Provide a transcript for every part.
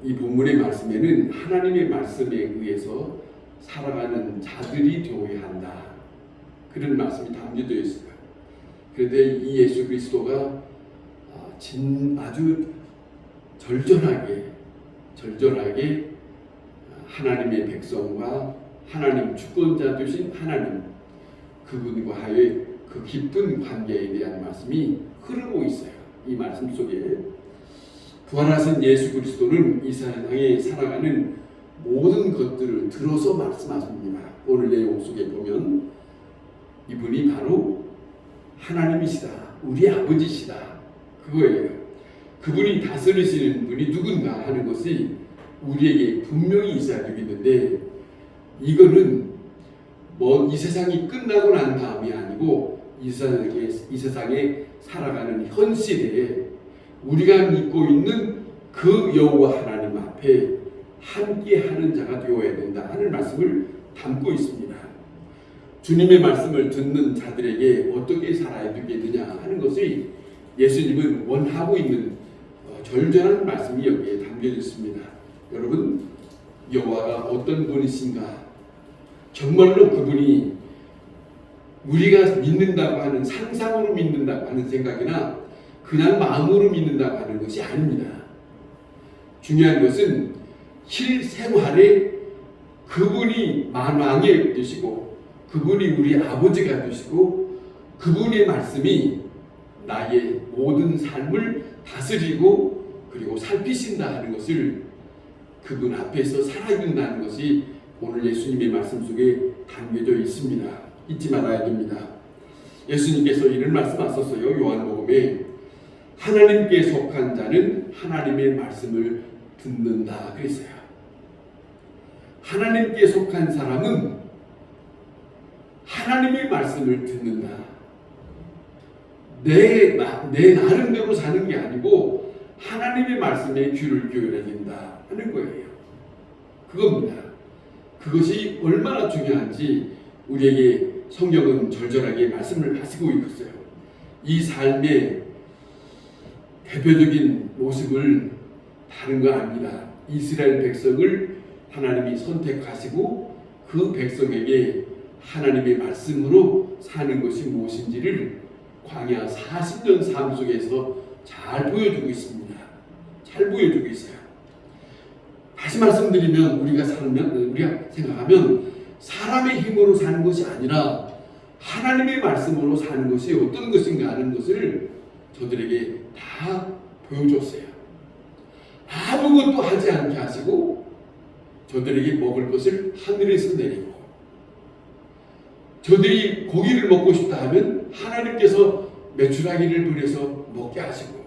이 본문의 말씀에는 하나님의 말씀에 의해서 살아가는 자들이 되어야 한다, 그런 말씀이 담겨져 있어요. 그런데 이 예수 그리스도가 아주 절절하게 하나님의 백성과 하나님 주권자 되신 하나님 그분과의 그 깊은 관계에 대한 말씀이 흐르고 있어요. 이 말씀 속에 부활하신 예수 그리스도는 이 세상에 살아가는 모든 것들을 들어서 말씀하십니다. 오늘 내용 속에 보면 이분이 바로 하나님이시다, 우리 아버지시다, 그거예요. 그분이 다스리시는 분이 누군가 하는 것이 우리에게 분명히 있어야 되겠는데, 이거는 뭐 이 세상이 끝나고 난 다음이 아니고 이 세상에 살아가는 현 시대에 우리가 믿고 있는 그 여호와 하나님 앞에 함께하는 자가 되어야 된다 하는 말씀을 담고 있습니다. 주님의 말씀을 듣는 자들에게 어떻게 살아야 되겠느냐 하는 것이 예수님은 원하고 있는 절절한 말씀이 여기에 담겨져 있습니다. 여러분, 여호와가 어떤 분이신가? 정말로 그분이 우리가 믿는다고 하는 상상으로 믿는다고 하는 생각이나 그냥 마음으로 믿는다고 하는 것이 아닙니다. 중요한 것은 실생활에 그분이 만왕의 되시고 그분이 우리 아버지가 되시고 그분의 말씀이 나의 모든 삶을 다스리고 그리고 살피신다 하는 것을 그분 앞에서 살아있는다는 것이 오늘 예수님의 말씀 속에 담겨져 있습니다. 잊지 말아야 됩니다. 예수님께서 이런 말씀하셨어요. 요한복음에 하나님께 속한 자는 하나님의 말씀을 듣는다 그랬어요. 하나님께 속한 사람은 하나님의 말씀을 듣는다. 내 나름대로 사는 게 아니고 하나님의 말씀에 귀를 기울여야 된다 하는 거예요. 그겁니다. 그것이 얼마나 중요한지 우리에게 성경은 절절하게 말씀을 하시고 있어요. 이 삶의 대표적인 모습을 다른 거 아닙니다. 이스라엘 백성을 하나님이 선택하시고 그 백성에게 하나님의 말씀으로 사는 것이 무엇인지를 광야 40년 삶 속에서 잘 보여주고 있습니다. 잘 보여주고 있어요. 다시 말씀드리면 우리가 생각하면 사람의 힘으로 사는 것이 아니라 하나님의 말씀으로 사는 것이 어떤 것인가 하는 것을 저들에게 다 보여줬어요. 아무것도 하지 않게 하시고 저들에게 먹을 것을 하늘에서 내리고, 저들이 고기를 먹고 싶다 하면 하나님께서 메추라기를 보내서 먹게 하시고,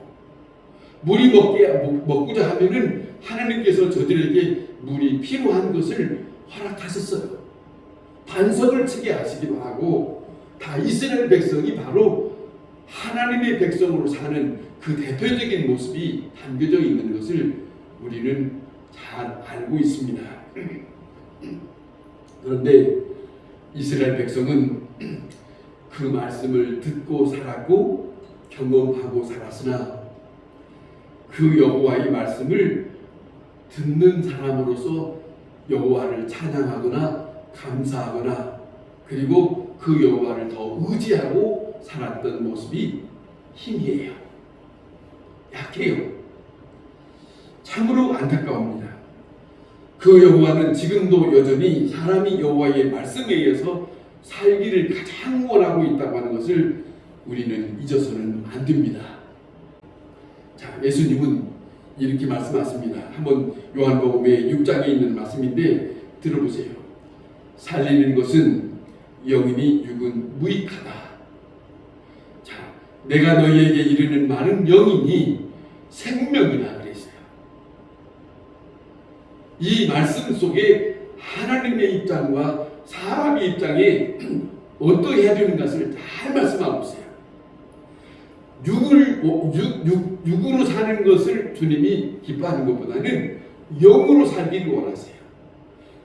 물이 먹고자 하면은 하나님께서 저들에게 물이 필요한 것을 허락하셨어요. 반석을 치게 하시기도 하고, 다 이스라엘 백성이 바로 하나님의 백성으로 사는 그 대표적인 모습이 담겨져 있는 것을 우리는 잘 알고 있습니다. 그런데 이스라엘 백성은 그 말씀을 듣고 살았고 경험하고 살았으나 그 여호와의 말씀을 듣는 사람으로서 여호와를 찬양하거나 감사하거나 그리고 그 여호와를 더 의지하고 살았던 모습이 희미해요. 약해요. 참으로 안타까웁니다. 그 여호와는 지금도 여전히 사람이 여호와의 말씀에 의해서 살기를 가장 원하고 있다고 하는 것을 우리는 잊어서는 안 됩니다. 자, 예수님은 이렇게 말씀하십니다. 한번 요한복음의 6장에 있는 말씀인데 들어보세요. 살리는 것은 영이니 육은 무익하다. 자, 내가 너희에게 이르는 말은 영이니 생명이다 그랬어요. 이 말씀 속에 하나님의 입장과 사람의 입장에 어떻게 해야 되는 것을 잘 말씀하고 있어요. 육으로 사는 것을 주님이 기뻐하는 것보다는 영으로 살기를 원하세요.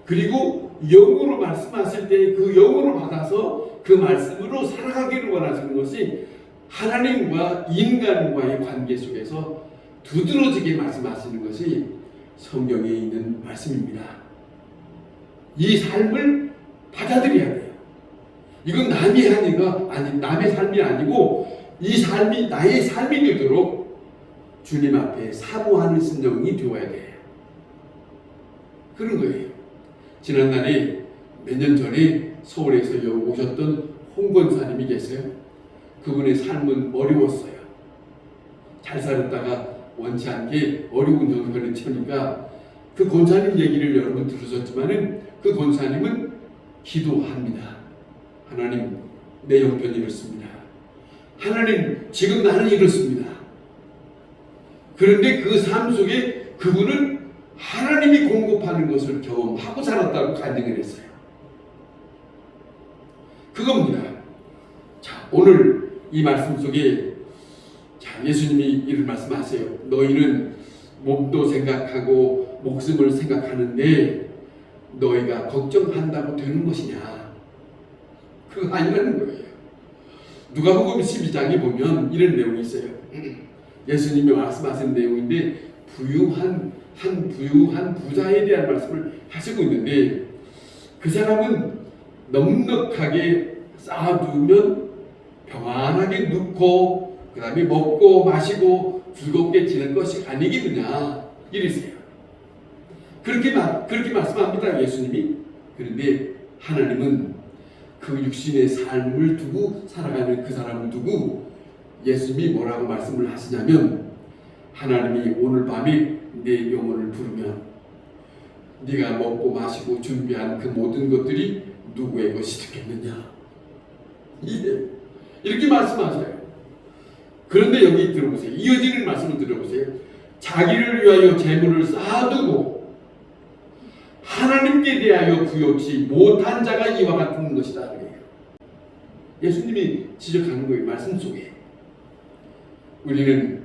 그리고 영으로 말씀하실 때 그 영으로 받아서 그 말씀으로 살아가기를 원하시는 것이 하나님과 인간과의 관계 속에서 두드러지게 말씀하시는 것이 성경에 있는 말씀입니다. 이 삶을 받아들여야 돼요. 이건 남의 삶이 아니고 이 삶이 나의 삶이 되도록 주님 앞에 사모하는 심정이 되어야 돼요. 그런 거예요. 지난날에 몇 년 전에 서울에서 오셨던 홍 권사님이 계세요. 그분의 삶은 어려웠어요. 잘 살았다가 원치 않게 어려운 형편을 처니까 그 권사님 얘기를 여러분 들으셨지만은 그 권사님은 기도합니다. 하나님, 내 형편이 이렇습니다. 하나님, 지금 나는 이렇습니다. 그런데 그 삶 속에 그분은 하나님이 공급하는 것을 경험하고 살았다고 간증을 했어요. 그겁니다. 자, 오늘 이 말씀 속에 예수님이 이런 말씀하세요. 너희는 몸도 생각하고 목숨을 생각하는데 너희가 걱정한다고 되는 것이냐? 그거 아니라는 거예요. 누가복음 12장에 보면 이런 내용이 있어요. 예수님이 말씀하신 내용인데 부유한 부자에 대한 말씀을 하시고 있는데 그 사람은 넉넉하게 쌓아두면 평안하게 눕고 그 다음에 먹고 마시고 즐겁게 지낼 것이 아니겠느냐 이랬어요. 그렇게 말씀합니다, 예수님이. 그런데 하나님은 그 육신의 삶을 두고 살아가는 그 사람을 두고 예수님이 뭐라고 말씀을 하시냐면, 하나님이 오늘 밤에 내 영혼을 부르면 네가 먹고 마시고 준비한 그 모든 것들이 누구의 것이 되겠느냐, 이렇게 말씀하셔요. 그런데 여기 들어보세요. 이어지는 말씀을 들어보세요. 자기를 위하여 재물을 쌓아두고 하나님께 대하여 부여치 못한 자가 이와 같은 것이다. 예수님이 지적하는 거예요. 말씀 속에 우리는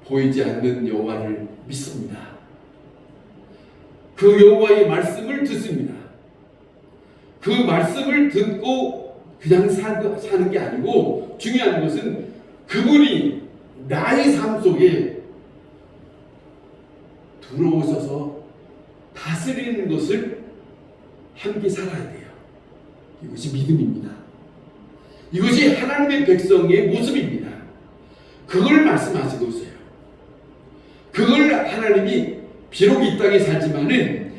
보이지 않는 여호와를 믿습니다. 그 여호와의 말씀을 듣습니다. 그 말씀을 듣고 그냥 사는 게 아니고, 중요한 것은 그분이 나의 삶 속에 들어오셔서 다스리는 것을 함께 살아야 돼요. 이것이 믿음입니다. 이것이 하나님의 백성의 모습입니다. 그걸 말씀하시고 있어요. 그걸 하나님이 비록 이 땅에 살지만은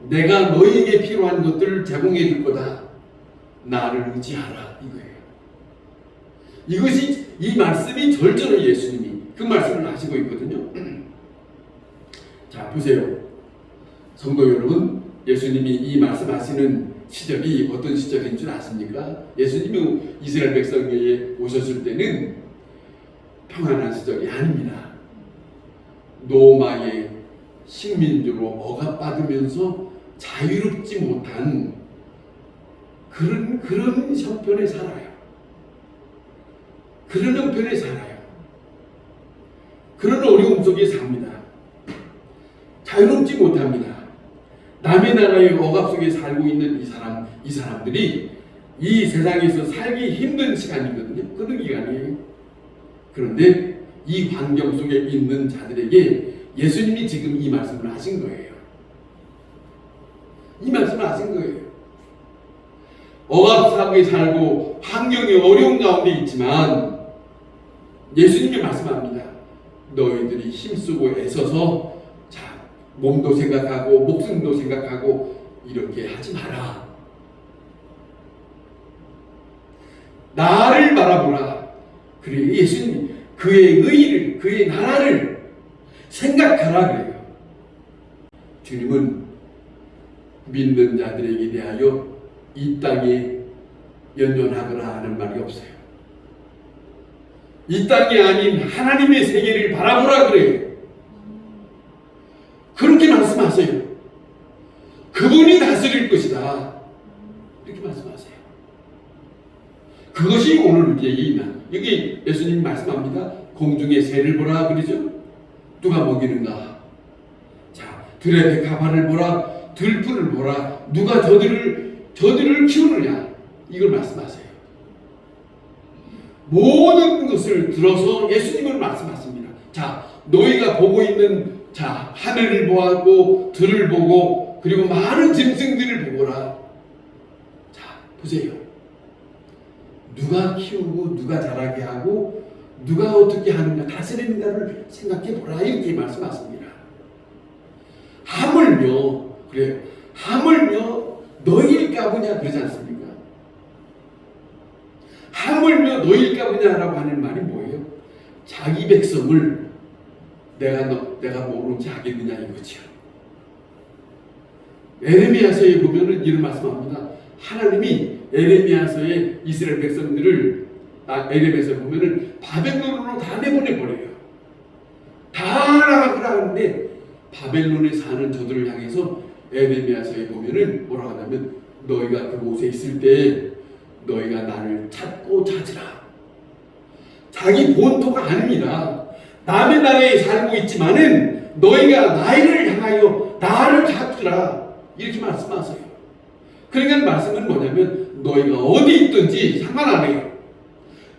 내가 너희에게 필요한 것들을 제공해 줄 거다. 나를 의지하라, 이거예요. 이것이, 이 말씀이 절대로 예수님이 그 말씀을 하시고 있거든요. 자, 보세요. 성도 여러분, 예수님이 이 말씀하시는 시절이 어떤 시절인 줄 아십니까? 예수님이 이스라엘 백성에게 오셨을 때는 평안한 시절이 아닙니다. 로마의 식민지로 억압받으면서 자유롭지 못한 그런 형편에 살아요. 그런 형편에 살아요. 그런 어려움 속에 삽니다. 자유롭지 못합니다. 남의 나라의 억압 속에 살고 있는 이 사람들이 이 세상에서 살기 힘든 시간이거든요. 그런 기간이에요. 그런데 이 환경 속에 있는 자들에게 예수님이 지금 이 말씀을 하신 거예요. 이 말씀을 하신 거예요. 억압 속에 살고 환경이 어려운 가운데 있지만 예수님이 말씀합니다. 너희들이 힘쓰고 애써서 몸도 생각하고 목숨도 생각하고 이렇게 하지 마라. 나를 바라보라. 그래, 예수님이 그의 의를, 그의 나라를 생각하라 그래요. 주님은 믿는 자들에게 대하여 이 땅에 연연하거나 하는 말이 없어요. 이 땅이 아닌 하나님의 세계를 바라보라 그래요. 그렇게 말씀하세요. 그분이 다스릴 것이다. 이렇게 말씀하세요. 그것이 오늘 우리에게 있는, 여기 예수님이 말씀합니다. 공중의 새를 보라 그러죠. 누가 먹이는가? 자, 들의 백합화를 보라, 들풀을 보라. 누가 저들을 키우느냐? 이걸 말씀하세요. 모든 것을 들어서 예수님을 말씀하십니다. 자, 너희가 보고 있는 자 하늘을 보았고 들을 보고 그리고 많은 짐승들을 보거라. 자 보세요. 누가 키우고 누가 자라게 하고 누가 어떻게 하느냐 다스리는가를 생각해 보라 이렇게 말씀하십니다. 하물며 그래요. 하물며 너희를 까부냐 그러지 않습니까? 하물며 너희를 까부냐라고 하는 말이 뭐예요? 자기 백성을 내가 모르지 하겠느냐 이거죠. 에레미야서에 보면은 이런 말씀합니다. 하나님이 에레미야서에 이스라엘 백성들을 에레미야서에 보면은 바벨론으로 다 내보내버려요. 다 나가라 하는데 바벨론에 사는 저들을 향해서 에레미야서에 보면은 뭐라고 하냐면 너희가 그곳에 있을 때 너희가 나를 찾고 찾으라. 자기 본토가 아닙니다. 남의 나라에 살고 있지만은 너희가 나를 향하여 나를 찾으라 이렇게 말씀하세요. 그러니까 말씀은 뭐냐면 너희가 어디 있든지 상관 안 해요.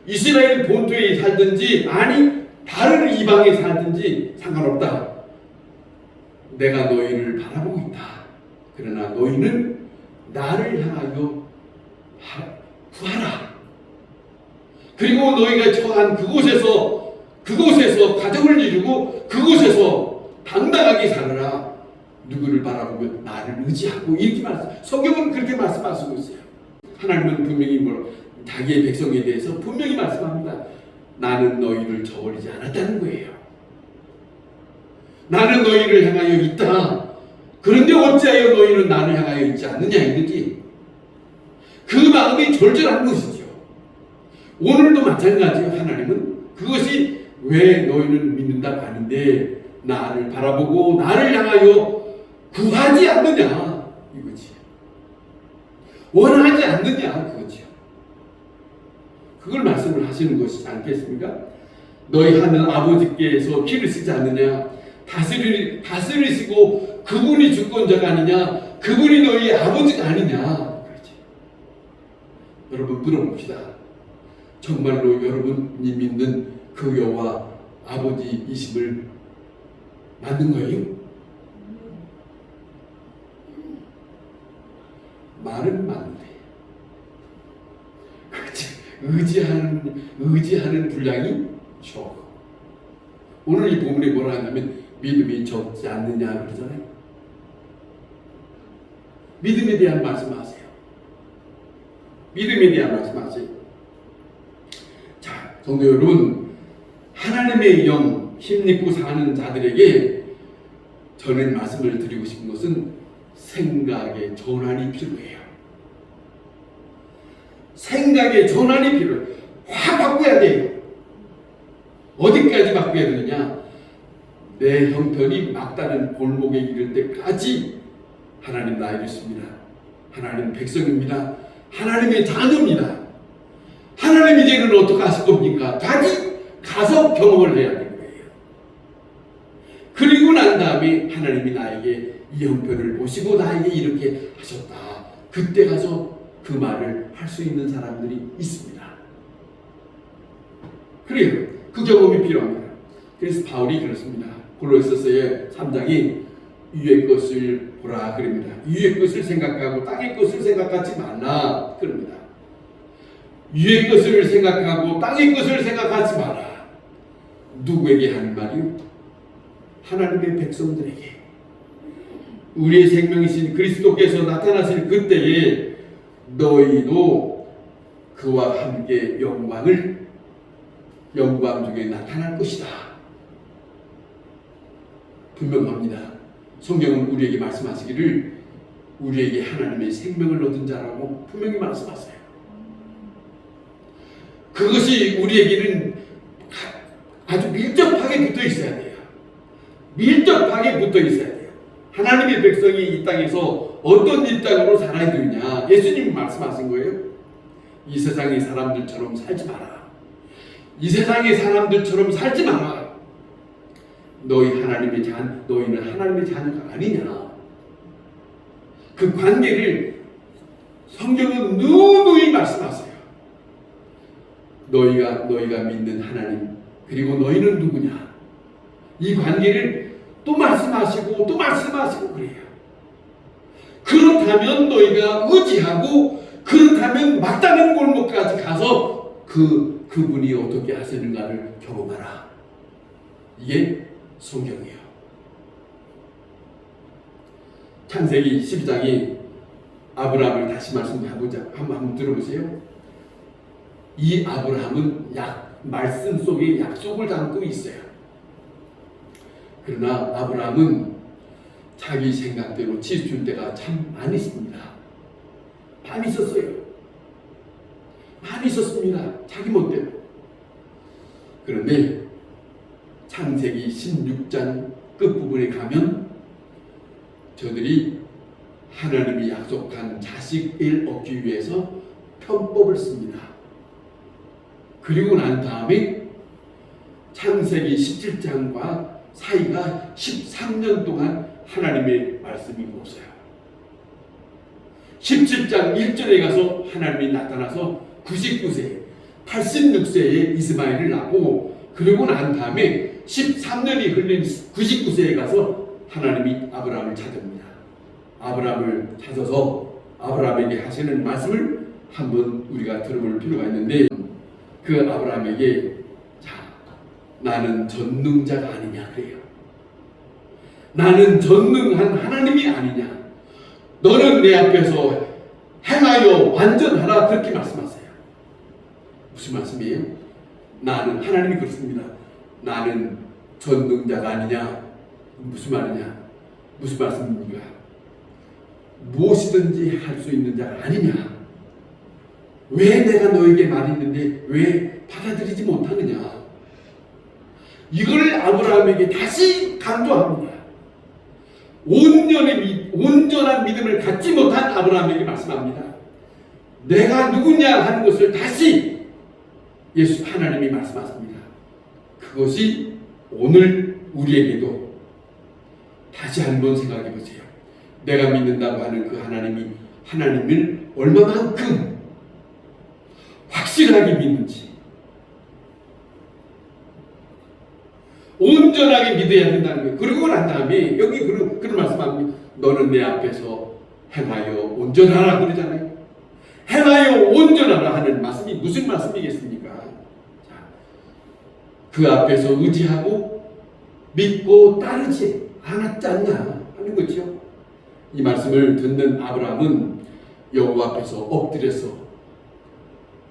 이스라엘 본토에 살든지 아니 다른 이방에 살든지 상관없다. 내가 너희를 바라보고 있다. 그러나 너희는 나를 향하여 구하라. 그리고 너희가 처한 그곳에서 가정을 이루고 그곳에서 당당하게 살아라. 누구를 바라보면 나를 의지하고 이렇게 성경은 그렇게 말씀하시고 있어요. 하나님은 분명히 자기의 백성에 대해서 분명히 말씀합니다. 나는 너희를 저버리지 않았다는 거예요. 나는 너희를 향하여 있다. 그런데 어찌하여 너희는 나를 향하여 있지 않느냐 이거지. 그 마음이 절절한 것이죠. 오늘도 마찬가지예요. 하나님은 그것이 왜 너희는 믿는다고 하는데 나를 바라보고 나를 향하여 구하지 않느냐 이거지. 원하지 않느냐 그거죠. 그걸 말씀을 하시는 것이지 않겠습니까? 너희 하늘 아버지께서 피를 쓰지 않느냐 다스리시고 그분이 주권자가 아니냐 그분이 너희 아버지가 아니냐 그렇지. 여러분 물어봅시다. 정말로 여러분이 믿는 그 여호와 아버지이심을 맞는 거예요? 말은 맞는데 그렇지. 의지하는 분량이 적어. 오늘 이 본문에 뭐라 하냐면 믿음이 적지 않느냐 그러잖아요. 믿음에 대한 말씀하세요. 믿음에 대한 말씀하세요. 자, 성도 여러분, 하나님의 영 힘입고 사는 자들에게 저는 말씀을 드리고 싶은 것은 생각의 전환이 필요해요. 생각의 전환이 필요해요. 확 바꿔야 돼요. 어디까지 바꿔야 되느냐? 내 형편이 막다른 골목에 이를 때까지 하나님 나에게 있습니다. 하나님 백성입니다. 하나님의 자녀입니다. 하나님 이제는 어떻게 하실 겁니까? 가서 경험을 해야 되는 거예요. 그리고 난 다음에 하나님이 나에게 이 형편을 보시고 나에게 이렇게 하셨다. 그때 가서 그 말을 할 수 있는 사람들이 있습니다. 그래요. 그 경험이 필요합니다. 그래서 바울이 그렇습니다. 골로새서의 3장이 위의 것을 보라 그럽니다. 위의 것을 생각하고 땅의 것을 생각하지 말라 그럽니다. 위의 것을 생각하고 땅의 것을 생각하지 마라. 누구에게 하는 말이요? 하나님의 백성들에게. 우리의 생명이신 그리스도께서 나타나실 그때에 너희도 그와 함께 영광 중에 나타날 것이다. 분명합니다. 성경은 우리에게 말씀하시기를 우리에게 하나님의 생명을 얻은 자라고 분명히 말씀하세요. 그것이 우리에게는 아주 밀접하게 붙어 있어야 돼요. 밀접하게 붙어 있어야 돼요. 하나님의 백성이 이 땅에서 어떤 입장으로 살아야 되느냐. 예수님이 말씀하신 거예요. 이 세상의 사람들처럼 살지 마라. 이 세상의 사람들처럼 살지 마라. 너희는 하나님의 자녀가 아니냐. 그 관계를 성경은 누누이 말씀하세요. 너희가 믿는 하나님, 그리고 너희는 누구냐? 이 관계를 또 말씀하시고 또 말씀하시고 그래요. 그렇다면 너희가 의지하고 그렇다면 막다른 골목까지 가서 그분이 어떻게 하시는가를 경험하라. 이게 성경이에요. 창세기 12장이 아브라함을 다시 말씀해보자. 한번 들어보세요. 이 아브라함은 말씀 속에 약속을 담고 있어요. 그러나 아브라함은 자기 생각대로 지을 때가 참 많이 있습니다. 많이 있었어요. 많이 있었습니다. 자기 멋대로. 그런데 창세기 16장 끝부분에 가면 저들이 하나님이 약속한 자식을 얻기 위해서 편법을 씁니다. 그리고 난 다음에 창세기 17장과 사이가 13년 동안 하나님의 말씀이 없어요. 17장 1절에 가서 하나님이 나타나서 99세, 86세에 이스마엘을 낳고 그리고 난 다음에 13년이 흘린 99세에 가서 하나님이 아브라함을 찾습니다. 아브라함을 찾아서 아브라함에게 하시는 말씀을 한번 우리가 들어볼 필요가 있는데 그 아브라함에게 나는 전능자가 아니냐 그래요. 나는 전능한 하나님이 아니냐. 너는 내 앞에서 행하여 완전하라 그렇게 말씀하세요. 무슨 말씀이에요? 나는 하나님이 그렇습니다. 나는 전능자가 아니냐. 무슨 말이냐? 무슨 말씀입니까? 무엇이든지 할 수 있는 자가 아니냐. 왜 내가 너에게 말했는데 왜 받아들이지 못하느냐. 이걸 아브라함에게 다시 강조합니다. 온전한 믿음을 갖지 못한 아브라함에게 말씀합니다. 내가 누구냐 하는 것을 다시 예수 하나님이 말씀하십니다. 그것이 오늘 우리에게도 다시 한번 생각해 보세요. 내가 믿는다고 하는 그 하나님을 얼마만큼 확실하게 믿는지, 온전하게 믿어야 된다는 거예요. 그러고 난 다음에 여기 그런 말씀합니다. 너는 내 앞에서 행하여 온전하라 그러잖아요. 행하여 온전하라 하는 말씀이 무슨 말씀이겠습니까? 그 앞에서 의지하고 믿고 따르지 않았지 않냐 하는 거죠. 이 말씀을 듣는 아브라함은 여호와 앞에서 엎드려서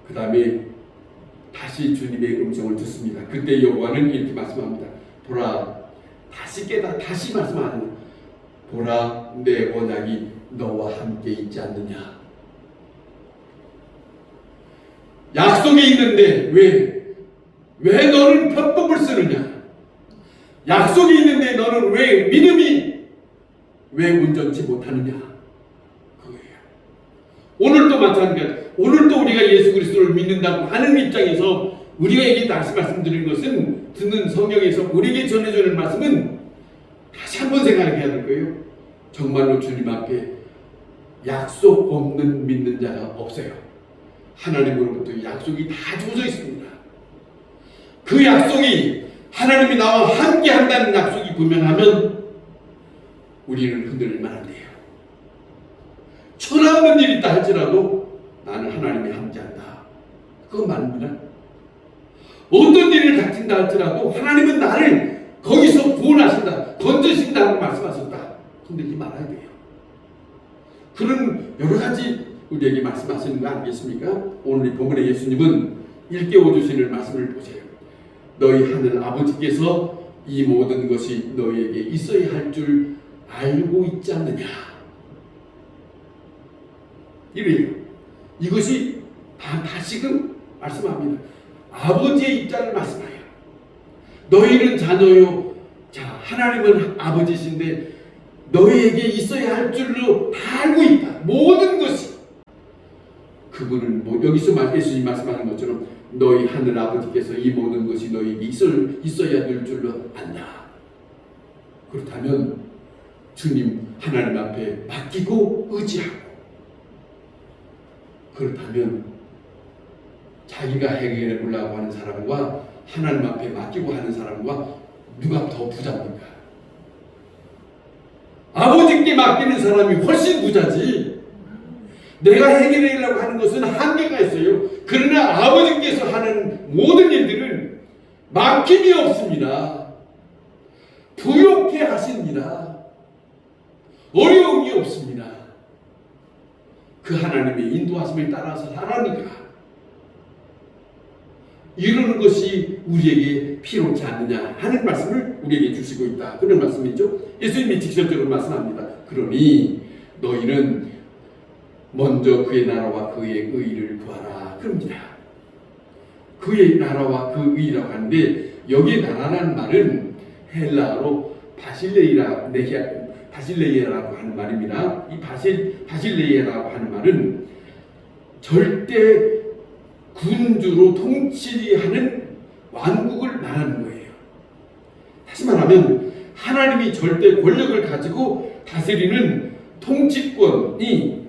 그 다음에 다시 주님의 음성을 듣습니다. 그때 여호와는 이렇게 말씀합니다. 보라, 다시 말씀하는, 보라 내 언약이 너와 함께 있지 않느냐. 약속이 있는데 왜 너는 편법을 쓰느냐. 약속이 있는데 너는 왜 믿음이 왜 온전치 못하느냐. 그거예요. 오늘도 마찬가지입니다. 오늘도 우리가 예수 그리스도를 믿는다고 하는 입장에서 우리에게 다시 말씀드리는 것은 듣는 성경에서 우리에게 전해주는 말씀은 다시 한번 생각해야 될 거예요. 정말로 주님 앞에 약속 없는 믿는 자가 없어요. 하나님으로부터 약속이 다 주어져 있습니다. 그 약속이 하나님이 나와 함께 한다는 약속이 분명하면 우리는 흔들릴만 한데요. 천하없는 일이 있다 할지라도 나는 하나님이 함께한다. 그건 맞습니다. 어떤 일을 닥친다 할지라도 하나님은 나를 거기서 구원하신다, 건져신다고 말씀하셨다. 흔들리지 말아야 돼요. 그런 여러 가지 우리에게 말씀하시는 거 아니겠습니까? 오늘 이 본문의 예수님은 일깨워 주시는 말씀을 보세요. 너희 하늘 아버지께서 이 모든 것이 너희에게 있어야 할 줄 알고 있지 않느냐. 이래요. 이것이 다시금 말씀합니다. 아버지의 입장을 말씀해요. 너희는 자녀요. 자, 하나님은 아버지신데 너희에게 있어야 할 줄로 다 알고 있다. 모든 것이. 그분은 여기서 예수님이 말씀하는 것처럼 너희 하늘 아버지께서 이 모든 것이 너희에게 있어야 될 줄로 안다. 그렇다면 주님 하나님 앞에 맡기고 의지하고, 그렇다면 자기가 해결해 보려고 하는 사람과 하나님 앞에 맡기고 하는 사람과 누가 더 부자입니까? 아버지께 맡기는 사람이 훨씬 부자지. 내가 해결하려고 하는 것은 한계가 있어요. 그러나 아버지께서 하는 모든 일들은 막힘이 없습니다. 부욕해 하십니다. 어려움이 없습니다. 그 하나님의 인도하심을 따라서 살아니까 이러는 것이 우리에게 필요치 않느냐 하는 말씀을 우리에게 주시고 있다. 그런 말씀이죠. 예수님이 직접적으로 말씀합니다. 그러니 너희는 먼저 그의 나라와 그의 의를 구하라. 그럽니다. 그의 나라와 그 의라고 하는데 여기에 나라라는 말은 헬라어로 바실레이라고 하는 말입니다. 이 바실레이라고 하는 말은 절대 군주로 통치하는 왕국을 말하는 거예요. 다시 말하면 하나님이 절대 권력을 가지고 다스리는 통치권이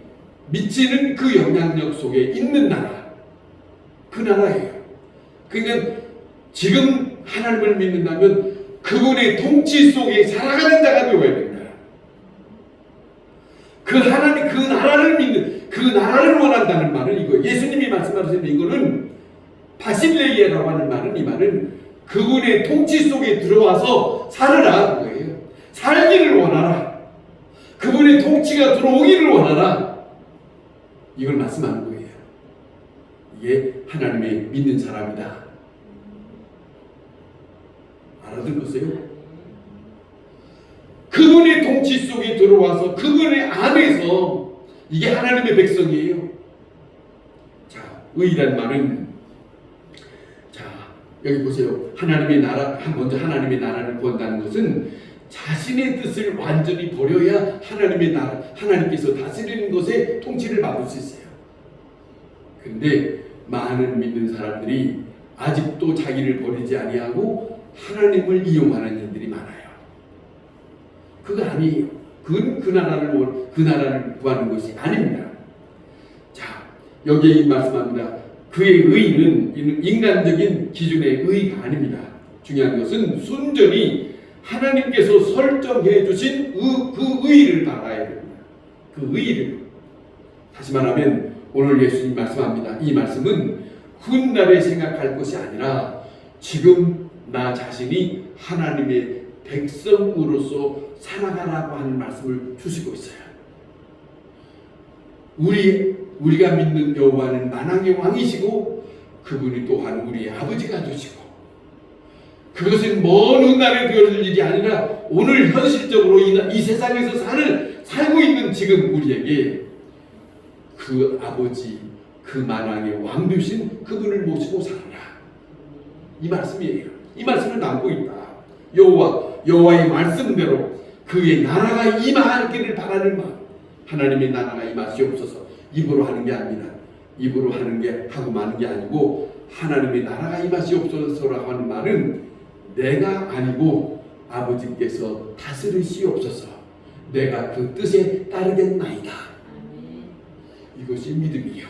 미치는 그 영향력 속에 있는 나라, 그 나라예요. 그러니까 지금 하나님을 믿는다면 그분의 통치 속에 살아가는 자가 되어야 됩니다. 그 하나님, 그 나라를 믿는, 그 나라를 원한다는 말은 이거, 예수님이 말씀하시는 이거는 바실레이라고 하는 말은, 이 말은 그분의 통치 속에 들어와서 살으라 거예요. 살기를 원하라. 그분의 통치가 들어오기를 원하라. 이걸 말씀하는 거예요. 이게 하나님의 믿는 사람이다. 알아들었어요? 그분의 통치 속에 들어와서 그분의 안에서 이게 하나님의 백성이에요. 자, 의란 말은, 자, 여기 보세요. 하나님의 나라, 먼저 하나님의 나라를 구한다는 것은 자신의 뜻을 완전히 버려야 하나님의 나라, 하나님께서 다스리는 것에 통치를 받을 수 있어요. 그런데 많은 믿는 사람들이 아직도 자기를 버리지 아니하고 하나님을 이용하는 일들이 많아요. 그거 아니에요. 그 나라를 구하는 것이 아닙니다. 자, 여기에 말씀합니다. 그의 의는 인간적인 기준의 의가 아닙니다. 중요한 것은 순전히 하나님께서 설정해 주신 그 의를 받아야 됩니다. 그 의를. 다시 말하면 오늘 예수님 말씀합니다. 이 말씀은 훗날에 생각할 것이 아니라 지금 나 자신이 하나님의 백성으로서 살아가라고 하는 말씀을 주시고 있어요. 우리가 믿는 여호와는 만왕의 왕이시고 그분이 또한 우리의 아버지가 되시고 그것은 먼 훗날에 되어질 일이 아니라 오늘 현실적으로 이 세상에서 살고 있는 지금 우리에게 그 아버지, 그 만왕의 왕 되신 그분을 모시고 살아라. 이 말씀이에요. 이 말씀을 담고 있다. 여호와의 말씀대로 그의 나라가 임하기를 바라는 마음. 하나님의 나라가 임하시옵소서. 입으로 하는 게 아니라 입으로 하고 마는 게 아니고 하나님의 나라가 임하시옵소서라고 하는 말은 내가 아니고 아버지께서 다스리시옵소서. 내가 그 뜻에 따르겠나이다. 이것이 믿음이요.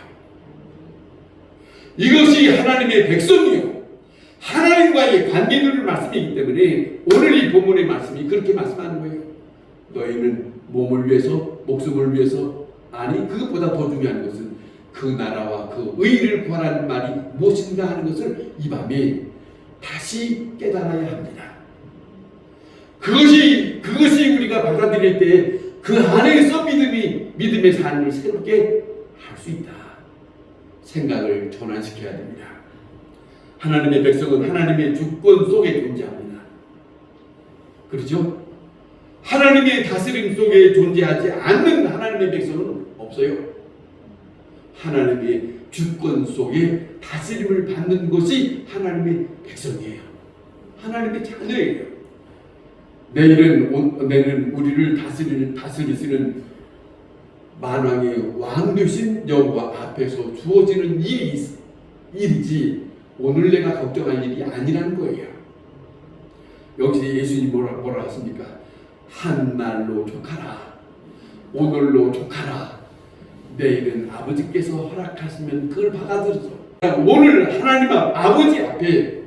이것이 하나님의 백성이요. 하나님과의 관계를 말씀이기 때문에 오늘 이 본문의 말씀이 그렇게 말씀하는 거예요. 너희는 몸을 위해서, 목숨을 위해서, 아니 그것보다 더 중요한 것은 그 나라와 그 의를 구하라는 말이 무엇인가 하는 것을 이 밤에 다시 깨달아야 합니다. 그것이 우리가 받아들일 때 그 안에서 믿음의 삶을 새롭게 할 수 있다. 생각을 전환시켜야 됩니다. 하나님의 백성은 하나님의 주권 속에 존재합니다. 그렇죠? 하나님의 다스림 속에 존재하지 않는 하나님의 백성은 없어요. 하나님의 주권 속에 다스림을 받는 것이 하나님의 백성이에요. 하나님의 자녀예요. 내일은 우리를 다스리시는 만왕의 왕 되신 여호와 앞에서 주어지는 일이지 오늘 내가 걱정할 일이 아니라는 거예요. 여기서 예수님이 뭐라 하십니까? 한날로 족하라. 오늘로 족하라. 내일은 아버지께서 허락하시면 그걸 받아들여서 오늘 하나님 아버지 앞에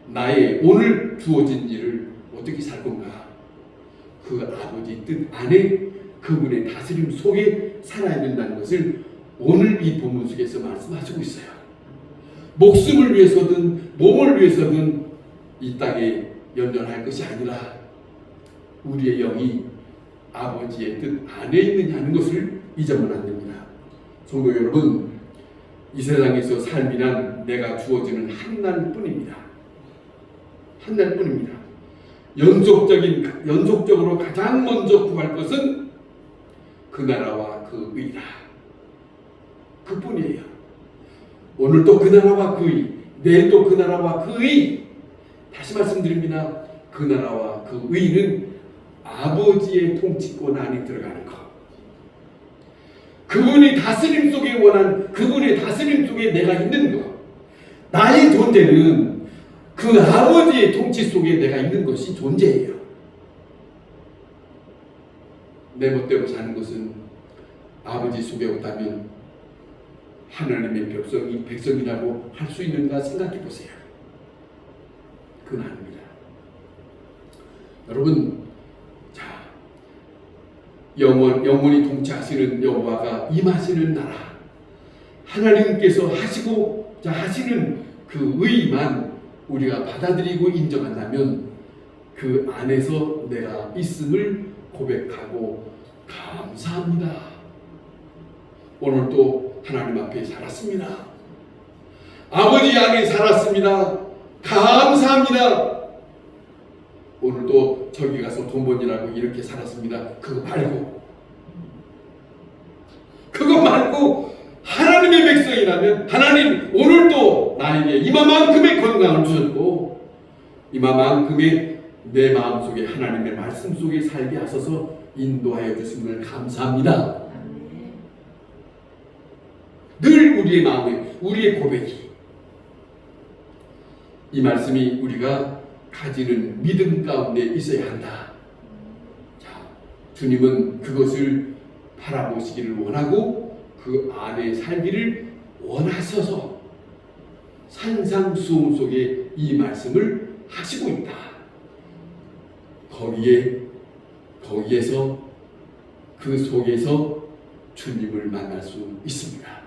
나의 오늘 주어진 일을 어떻게 살 건가? 그 아버지 뜻 안에 그분의 다스림 속에 살아야 된다는 것을 오늘 이 본문 속에서 말씀하시고 있어요. 목숨을 위해서든 몸을 위해서든 이 땅에 연연할 것이 아니라 우리의 영이 아버지의 뜻 안에 있느냐는 것을 잊어버리면 안 됩니다. 성도 여러분, 이 세상에서 삶이란 내가 주어지는 한 날뿐입니다. 한 날뿐입니다. 연속적으로 가장 먼저 구할 것은 그 나라와 그 의다. 그뿐이에요. 오늘 또 그 나라와 그 의, 내일 또 그 나라와 그 의. 다시 말씀드립니다. 그 나라와 그 의는 아버지의 통치권 안에 들어가는 것. 그분이 다스림 속에 그분의 다스림 속에 내가 있는 것. 나의 존재는 그 아버지의 통치 속에 내가 있는 것이 존재예요. 내 멋대로 사는 것은 아버지 속에 없다면 하나님의 백성이라고 할 수 있는가 생각해 보세요. 그건 아닙니다. 여러분, 자, 영원히 통치하시는 여호와가 임하시는 나라, 하나님께서 하시는 그 의만 우리가 받아들이고 인정한다면 그 안에서 내가 있음을 고백하고 감사합니다. 오늘도 하나님 앞에 살았습니다. 아버지 안에 살았습니다. 감사합니다. 오늘도 저기 가서 돈 번이라고 이렇게 살았습니다. 그거 말고 하나님의 백성이라면 하나님 오늘도 나에게 이만큼의 건강을 주셨고 이만큼의 내 마음속에 하나님의 말씀 속에 살게 하셔서 인도하여 주심을 감사합니다. 늘 우리의 마음에 우리의 고백이 이 말씀이 우리가 가지는 믿음 가운데 있어야 한다. 자, 주님은 그것을 바라보시기를 원하고 그 안에 살기를 원하셔서 산상수훈 속에 이 말씀을 하시고 있다. 거기에서 그 속에서 주님을 만날 수 있습니다.